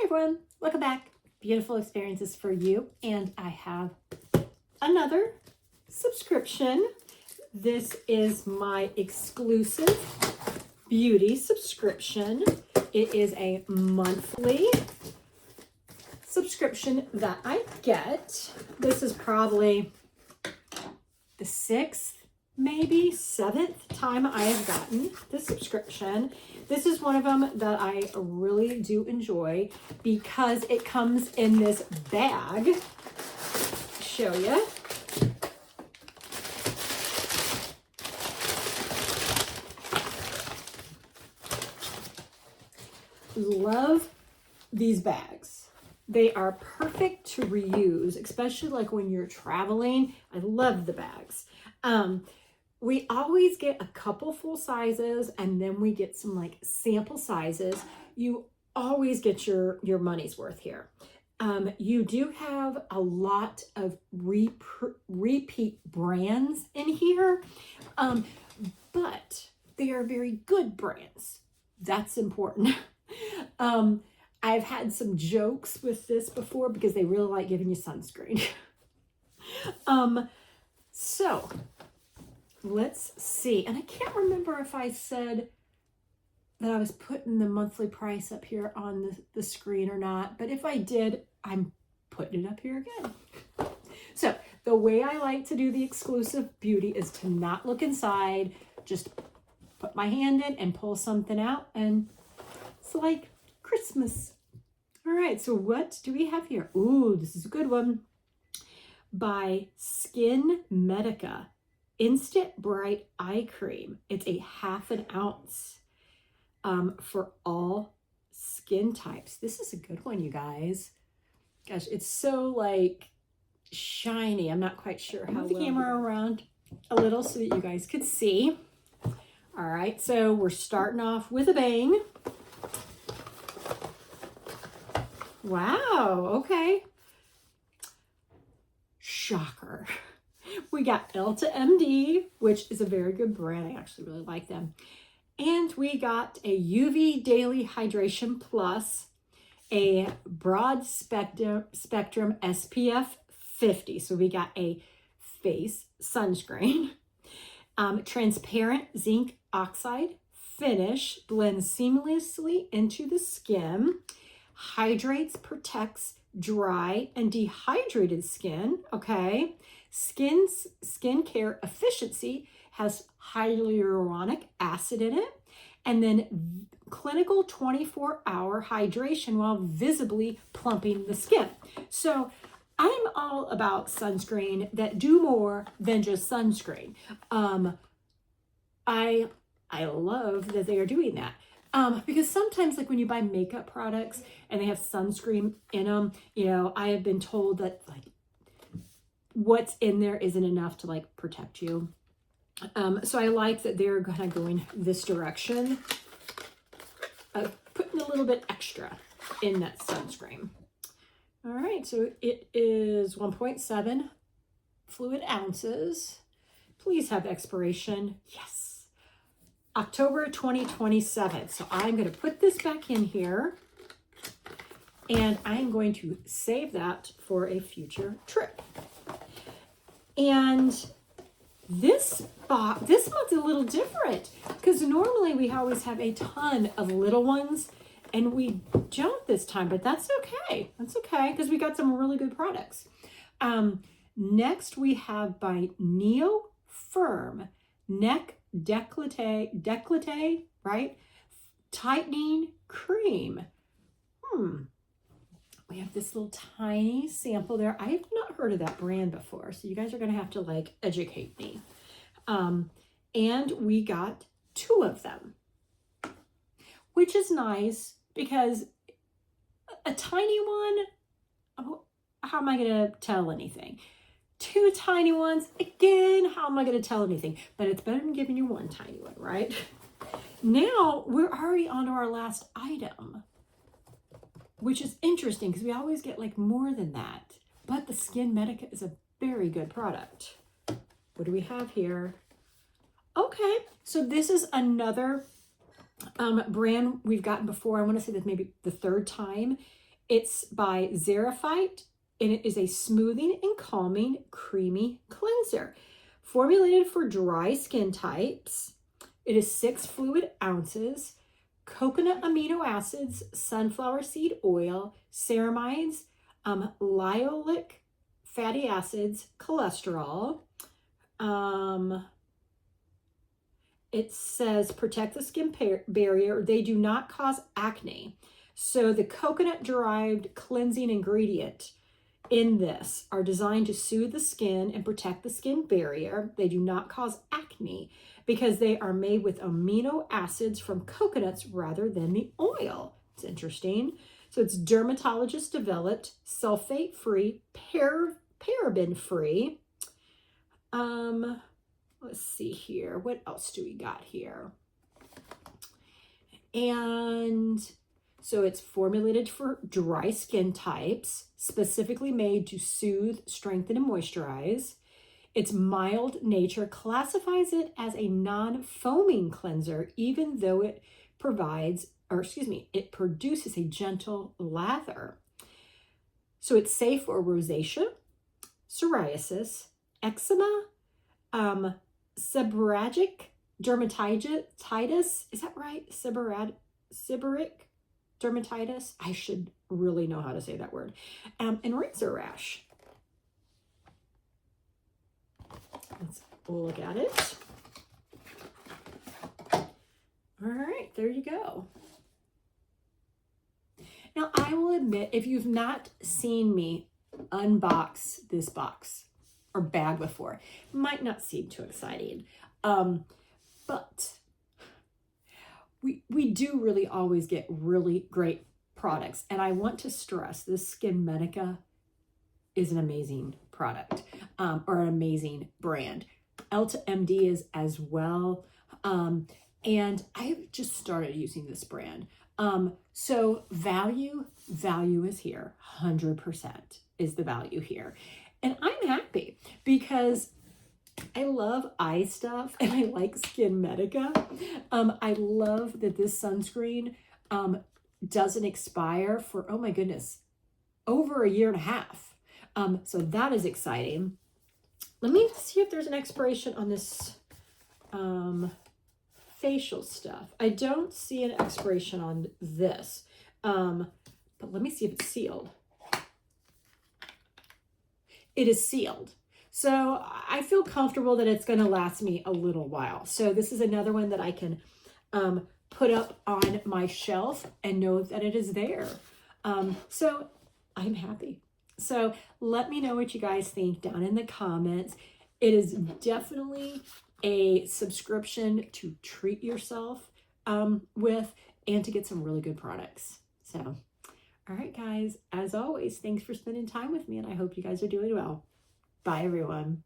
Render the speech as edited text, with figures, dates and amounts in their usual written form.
everyone, welcome back. Beautiful experiences for you. And I have another subscription. This is my exclusive beauty subscription. It is a monthly subscription that I get. This is probably the 6th, maybe 7th time I have gotten this subscription. This is one of them that I really do enjoy because it comes in this bag. Show you. Love these bags. They are perfect to reuse, especially like when you're traveling. I love the bags. We always get a couple full sizes and then we get some like sample sizes. You always get your money's worth here. You do have a lot of repeat brands in here, but they are very good brands. That's important. I've had some jokes with this before because they really like giving you sunscreen. So let's see. And I can't remember if I said that I was putting the monthly price up here on the screen or not, but if I did, I'm putting it up here again. So the way I like to do the exclusive beauty is to not look inside, just put my hand in and pull something out, and it's like Christmas. All right, so what do we have here? Ooh, this is a good one. By Skin Medica Instant Bright Eye Cream. It's a 1/2 ounce for all skin types. This is a good one, you guys. Gosh, it's so like shiny. I'm not quite sure how. Move the camera around a little so that you guys could see. All right, so we're starting off with a bang. Wow, okay. Shocker. We got Elta MD, which is a very good brand. I actually really like them. And we got a UV Daily Hydration Plus, a broad spectrum SPF 50. So we got a face sunscreen, transparent zinc oxide finish, blends seamlessly into the skin, hydrates, protects dry and dehydrated skin. Okay. Skincare efficiency has hyaluronic acid in it, and then clinical 24-hour hydration while visibly plumping the skin. So I'm all about sunscreen that do more than just sunscreen. I love that they are doing that. Because sometimes like when you buy makeup products and they have sunscreen in them, you know, I have been told that like what's in there isn't enough to like protect you. So I like that they're kind of going this direction of putting a little bit extra in that sunscreen. All right, so it is 1.7 fluid ounces. Please have expiration. Yes. October 2027. So I'm going to put this back in here and I'm going to save that for a future trip. And this month's a little different because normally we always have a ton of little ones and we don't this time, but that's okay. That's okay because we got some really good products. Next we have by Neo Firm Neck Décolleté, right? Tightening cream. We have this little tiny sample there. I have not heard of that brand before, so you guys are going to have to like educate me. And we got 2 of them, which is nice because a tiny one, oh, how am I going to tell anything? 2 tiny ones, again, how am I going to tell anything? But it's better than giving you 1 tiny one, right? Now we're already on to our last item, which is interesting because we always get like more than that. But the Skin Medica is a very good product. What do we have here? Okay, so this is another brand we've gotten before. I want to say that maybe the 3rd time. It's by Xerophyte, and it is a smoothing and calming creamy cleanser. Formulated for dry skin types, it is 6 fluid ounces, coconut amino acids, sunflower seed oil, ceramides, linoleic fatty acids, cholesterol. It says protect the skin barrier. They do not cause acne. So the coconut-derived cleansing ingredient in this are designed to soothe the skin and protect the skin barrier. They do not cause acne because they are made with amino acids from coconuts rather than the oil. It's interesting. So it's dermatologist developed, sulfate-free, paraben-free. Let's see here. What else do we got here? And so it's formulated for dry skin types, specifically made to soothe, strengthen, and moisturize. Its mild nature classifies it as a non-foaming cleanser, even though it it produces a gentle lather. So it's safe for rosacea, psoriasis, eczema, seborrheic dermatitis. Is that right? Seborrheic dermatitis. I should really know how to say that word. And razor rash. Let's look at it. All right, there you go. Now, I will admit, if you've not seen me unbox this box or bag before, it might not seem too exciting. But we do really always get really great products. And I want to stress this Skin Medica is an amazing product, or an amazing brand. Elta MD is as well. And I've just started using this brand. So value is here. 100% is the value here. And I'm happy because I love eye stuff and I like Skin Medica. I love that this sunscreen doesn't expire for, oh my goodness, over 1.5 years. So that is exciting. Let me see if there's an expiration on this facial stuff. I don't see an expiration on this, but let me see if it's sealed. It is sealed. So I feel comfortable that it's going to last me a little while. So this is another one that I can put up on my shelf and know that it is there. So I'm happy. So let me know what you guys think down in the comments. It is definitely a subscription to treat yourself with and to get some really good products. So, all right, guys, as always, thanks for spending time with me, and I hope you guys are doing well. Bye, everyone.